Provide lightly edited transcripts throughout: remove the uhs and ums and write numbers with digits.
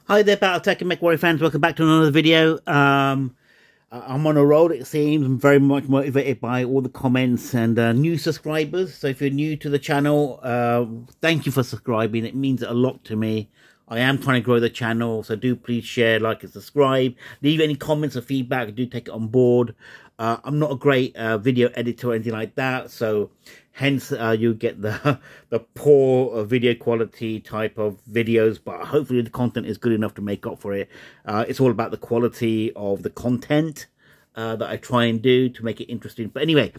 Hi there, Battletech and MechWarrior fans. Welcome back to another video. I'm on a roll, it seems. I'm very much motivated by all the comments and new subscribers. So if you're new to the channel, thank you for subscribing. It means a lot to me. I am trying to grow the channel, so do please share, like, and subscribe. Leave any comments or feedback. I do take it on board. I'm not a great video editor or anything like that, so hence you get the poor video quality type of videos, but hopefully the content is good enough to make up for it. It's all about the quality of the content that I try and do to make it interesting. But anyway,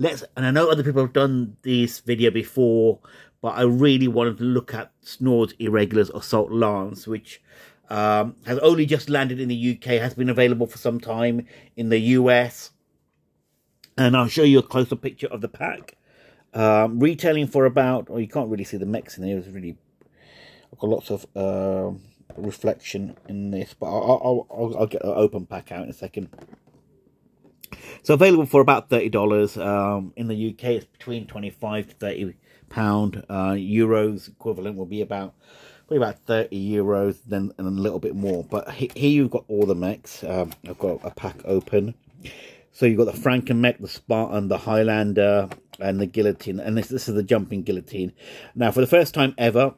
and I know other people have done this video before, but I really wanted to look at Snord's Irregulars Assault Lance, which has only just landed in the UK, has been available for some time in the US. And I'll show you a closer picture of the pack. Retailing for about, you can't really see the mechs in there. It's really, I've got lots of reflection in this, but I'll get the open pack out in a second. So available for about $30. In the UK, it's between 25 to 30 pound. Euros equivalent will be probably about 30 euros, then and a little bit more. But here you've got all the mechs. I've got a pack open. So you've got the Franken-mech, the Spartan, the Highlander, and the Guillotine. And this is the jumping Guillotine. Now, for the first time ever,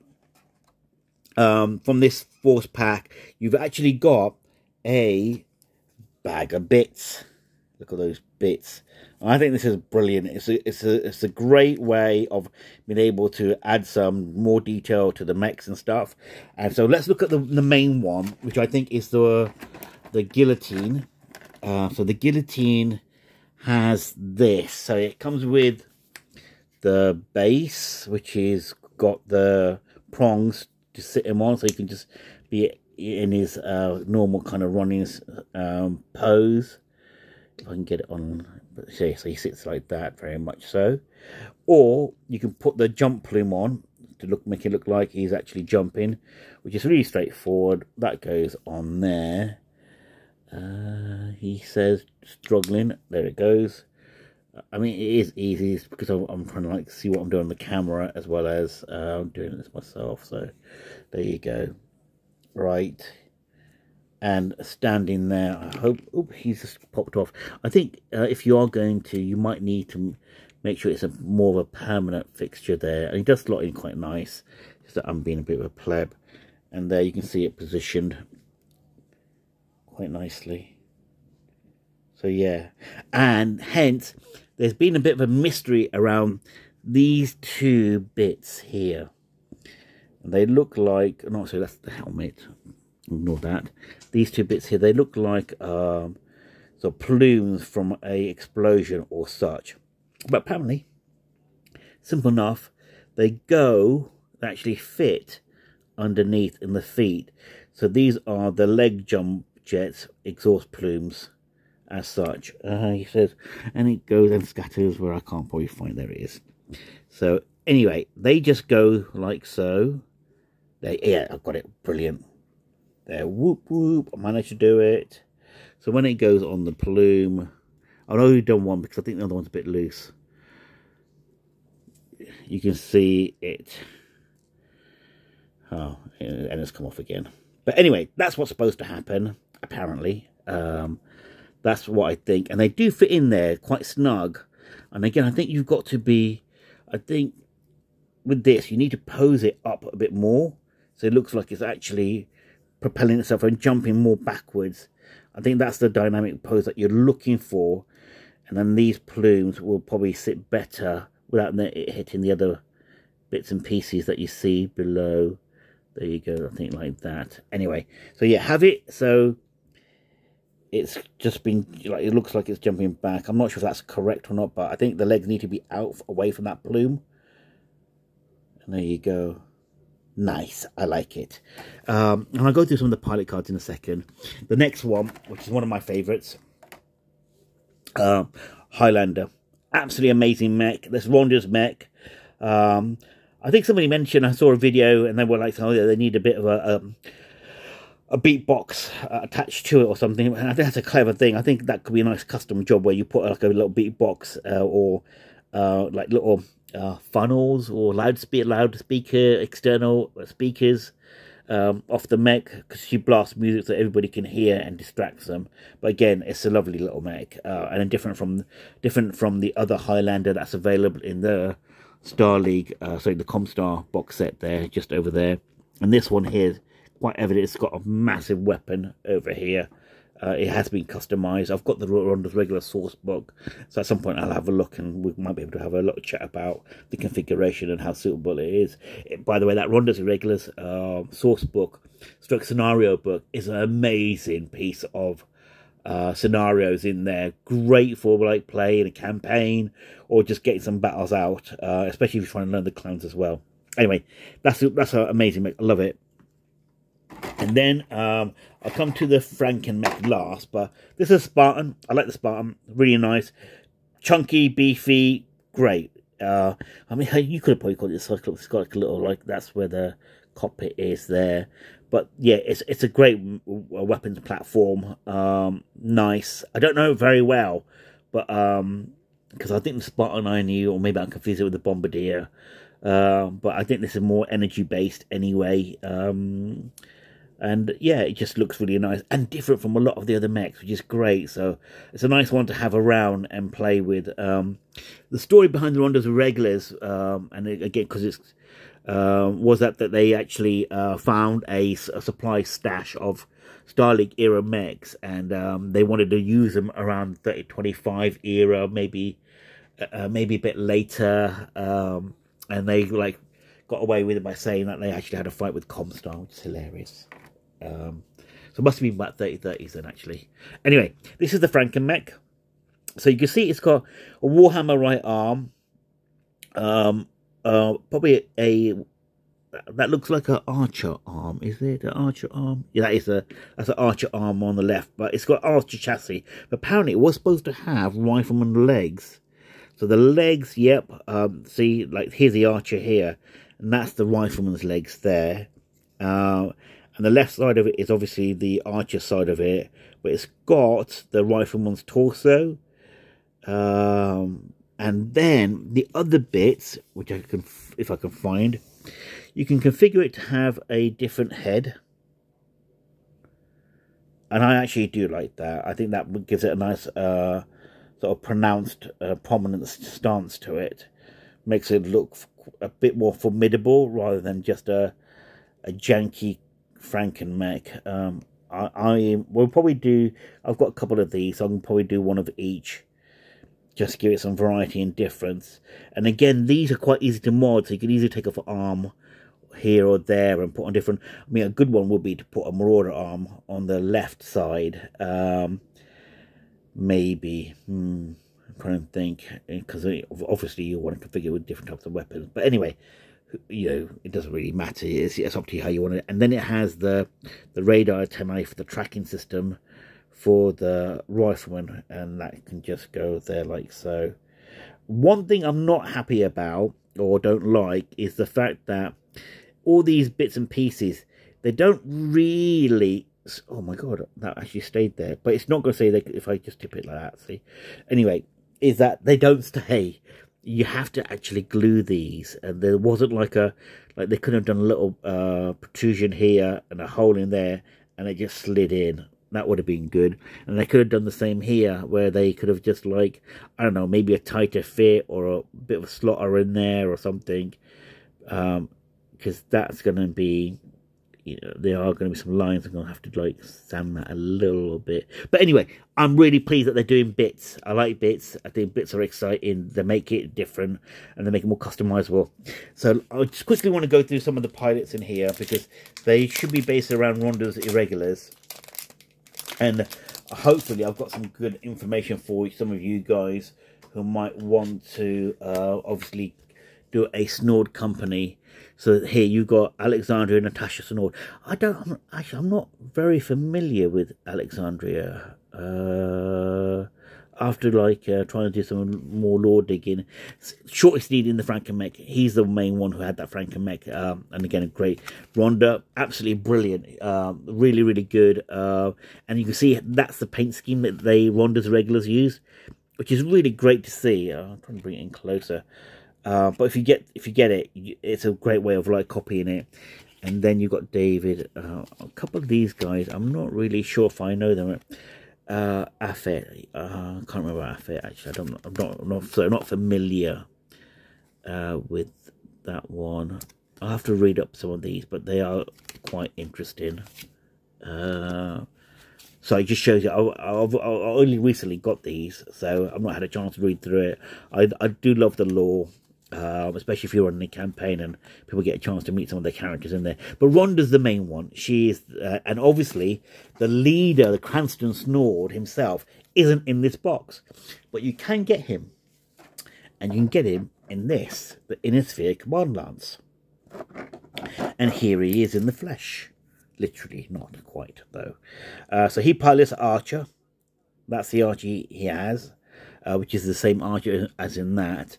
from this force pack, you've actually got a bag of bits. Look at those bits. I think this is brilliant. It's a great way of being able to add some more detail to the mechs and stuff. And so let's look at the main one, which I think is the Guillotine. So the Guillotine has this. So it comes with the base, which is got the prongs to sit him on, so he can just be in his normal kind of running pose. If I can get it on, so he sits like that, very much so. Or you can put the jump plume on to make it look like he's actually jumping, which is really straightforward. That goes on there. He says struggling. There it goes. I mean, it is easy. It's because I'm trying to like see what I'm doing on the camera as well as I'm doing this myself. So there you go. Right. And standing there, I hope. Oh, he's just popped off. I think if you are going to, you might need to make sure it's more of a permanent fixture there. And he does slot in quite nice. Just that I'm being a bit of a pleb. And there you can see it positioned quite nicely. So yeah, and hence there's been a bit of a mystery around these two bits here, and they look like, no, so that's the helmet, ignore that. These two bits here, they look like so plumes from a explosion or such, but apparently simple enough, they actually fit underneath in the feet. So these are the leg jump jets exhaust plumes as such. He says, and it goes and scatters where I can't probably find. There it is. So anyway, they just go like so. Yeah, I've got it. Brilliant. There, whoop whoop, I managed to do it. So when it goes on the plume, I've only done one because I think the other one's a bit loose. You can see it. Oh, and it's come off again. But anyway, that's what's supposed to happen, apparently. That's what I think. And they do fit in there quite snug. And again, I think you've got to be, I think with this, you need to pose it up a bit more. So it looks like it's actually propelling itself and jumping more backwards. I think that's the dynamic pose that you're looking for. And then these plumes will probably sit better without it hitting the other bits and pieces that you see below. There you go, I think like that. Anyway, so yeah, have it. So it's just been, like, it looks like it's jumping back. I'm not sure if that's correct or not, but I think the legs need to be out away from that plume. And there you go. Nice, I like it. And I'll go through some of the pilot cards in a second. The next one, which is one of my favorites, Highlander. Absolutely amazing mech. This Ronda's mech. I think somebody mentioned, I saw a video and they were like, oh yeah, they need a bit of a beatbox attached to it or something. And I think that's a clever thing. I think that could be a nice custom job where you put like a little beatbox or like little funnels or loudspeaker external speakers off the mech, because she blasts music so everybody can hear and distracts them. But again, it's a lovely little mech, and different from the other Highlander that's available in the Star League, sorry, the Comstar box set there, just over there. And this one here, quite evident, it's got a massive weapon over here. It has been customized. I've got the Ronda's regular source book, so at some point I'll have a look and we might be able to have a little chat about the configuration and how suitable it is. By the way, that Ronda's Irregulars source book, stroke scenario book, is an amazing piece of scenarios in there. Great for like playing a campaign or just getting some battles out, especially if you're trying to learn the clowns as well. Anyway, that's an amazing mech. I love it. And then I'll come to the Franken mech last, but this is a Spartan. I like the Spartan, really nice, chunky, beefy, great. I mean, you could have probably called it a Cyclops. It's got like a little, like, that's where the cockpit is there. But yeah, it's a great weapons platform. Nice. I don't know it very well, but because I think the Spartan I knew, or maybe I'm confused it with the Bombardier. But I think this is more energy based anyway. And yeah, it just looks really nice and different from a lot of the other mechs, which is great. So it's a nice one to have around and play with. The story behind the Ronda's Irregulars, and again, because it's was that they actually found a supply stash of Star League era mechs, and they wanted to use them around 3025 era, maybe a bit later, and they like got away with it by saying that they actually had a fight with Comstar, which is hilarious. So it must have been about 3030s then, actually. Anyway, this is the Franken mech. So you can see it's got a Warhammer right arm. Probably that looks like an archer arm. Is it an archer arm? Yeah, that's an archer arm on the left, but it's got archer chassis. But apparently it was supposed to have rifleman legs. So the legs, yep, see, like, here's the archer here, and that's the rifleman's legs there. And the left side of it is obviously the archer side of it, but it's got the rifleman's torso. And then the other bits, which I can, if I can find, you can configure it to have a different head. And I actually do like that. I think that gives it a nice sort of pronounced, prominent stance to it. Makes it look a bit more formidable rather than just a janky Franken mech. I will probably do, I've got a couple of these, so I can probably do one of each, just to give it some variety and difference. And again, these are quite easy to mod, so you can easily take off an arm here or there and put on different. I mean, a good one would be to put a Marauder arm on the left side. Maybe, I'm trying to think, because obviously you want to configure with different types of weapons. But anyway, you know, it doesn't really matter. It's up to you how you want it. And then it has the radar antennae for the tracking system for the rifleman, and that can just go there like so. One thing I'm not happy about, or don't like, is the fact that all these bits and pieces, they don't really... Oh my god, that actually stayed there. But it's not going to say that if I just tip it like that, see? Anyway, is that they don't stay. You have to actually glue these, and there wasn't like they could have done a little protrusion here and a hole in there, and it just slid in. That would have been good. And they could have done the same here, where they could have just, like, I don't know, maybe a tighter fit or a bit of a slotter in there or something, because that's going to be, you know, there are going to be some lines I'm going to have to, like, sand that a little bit. But anyway, I'm really pleased that they're doing bits. I like bits. I think bits are exciting. They make it different, and they make it more customizable. So I just quickly want to go through some of the pilots in here, because they should be based around Ronda's Irregulars. And hopefully I've got some good information for some of you guys who might want to obviously do a Snord company. So here you got Alexandria and Natasha Snord. I'm not very familiar with Alexandria. After like trying to do some more lore digging, Shortest Lead in the Franken mech, he's the main one who had that Franken mech, and again a great. Ronda, absolutely brilliant, really really good, and you can see that's the paint scheme that Ronda's Irregulars use, which is really great to see. I'm trying to bring it in closer, but if you get it, it's a great way of like copying it. And then you've got David. A couple of these guys, I'm not really sure if I know them. Affet. I can't remember Affet, actually. I'm not familiar with that one. I'll have to read up some of these, but they are quite interesting. So it just shows you, I've only recently got these, so I've not had a chance to read through it. I do love the lore, especially if you're running a campaign and people get a chance to meet some of the characters in there. But Rhonda's the main one. She is, and obviously the leader, the Cranston Snord himself, isn't in this box. But you can get him, and you can get him in this, the Innisphere Command Lance. And here he is in the flesh. Literally, not quite, though. So he pilots Archer. That's the Archer he has, which is the same Archer as in that.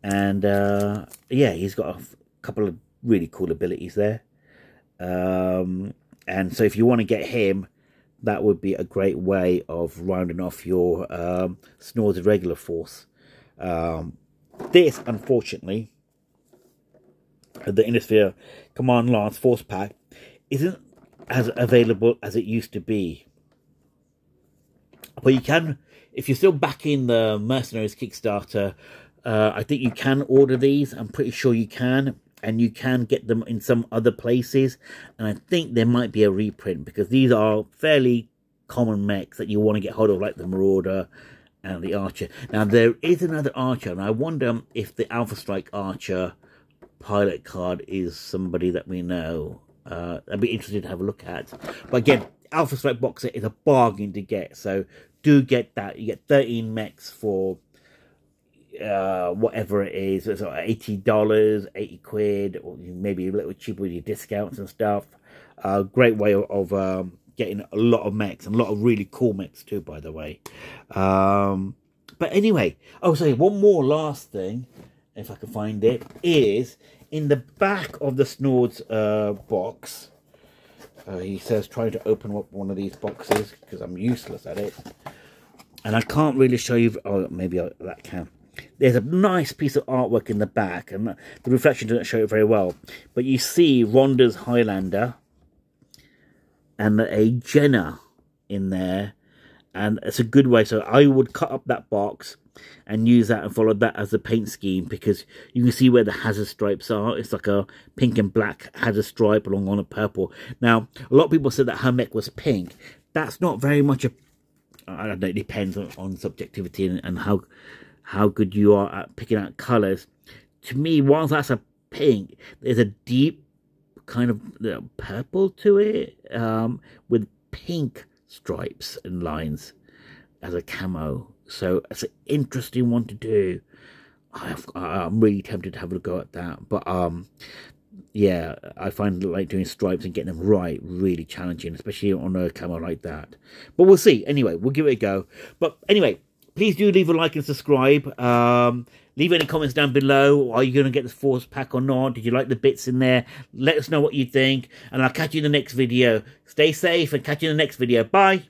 And, yeah, he's got a couple of really cool abilities there. And so if you want to get him, that would be a great way of rounding off your Snord's Irregular force. This, unfortunately, the Innisphere Command Lance Force Pack isn't as available as it used to be. But you can, if you're still backing the Mercenaries Kickstarter, I think you can order these. I'm pretty sure you can. And you can get them in some other places. And I think there might be a reprint, because these are fairly common mechs that you want to get hold of, like the Marauder and the Archer. Now, there is another Archer, and I wonder if the Alpha Strike Archer pilot card is somebody that we know. I'd be interested to have a look at. But again, Alpha Strike box set is a bargain to get, so do get that. You get 13 mechs for whatever it is. It's like $80, 80 quid, or maybe a little cheaper with your discounts and stuff. Great way of getting a lot of mechs, and a lot of really cool mechs too, by the way. But anyway, oh, sorry, one more last thing, if I can find it, is in the back of the Snord's box. He says trying to open up one of these boxes, because I'm useless at it. And I can't really show you. Oh, maybe that can. There's a nice piece of artwork in the back, and the reflection doesn't show it very well. But you see Rhonda's Highlander and a Jenna in there. And it's a good way. So I would cut up that box and use that and follow that as a paint scheme, because you can see where the hazard stripes are. It's like a pink and black hazard stripe along on a purple. Now, a lot of people said that her mech was pink. That's not very much a... I don't know, it depends on subjectivity and how good you are at picking out colours. To me, whilst that's a pink, there's a deep kind of purple to it, with pink stripes and lines as a camo. So it's an interesting one to do. I'm really tempted to have a go at that. But yeah, I find like doing stripes and getting them right really challenging, especially on a camo like that. But we'll see. Anyway, we'll give it a go. But anyway, please do leave a like and subscribe. Leave any comments down below. Are you going to get this force pack or not? Did you like the bits in there? Let us know what you think. And I'll catch you in the next video. Stay safe and catch you in the next video. Bye.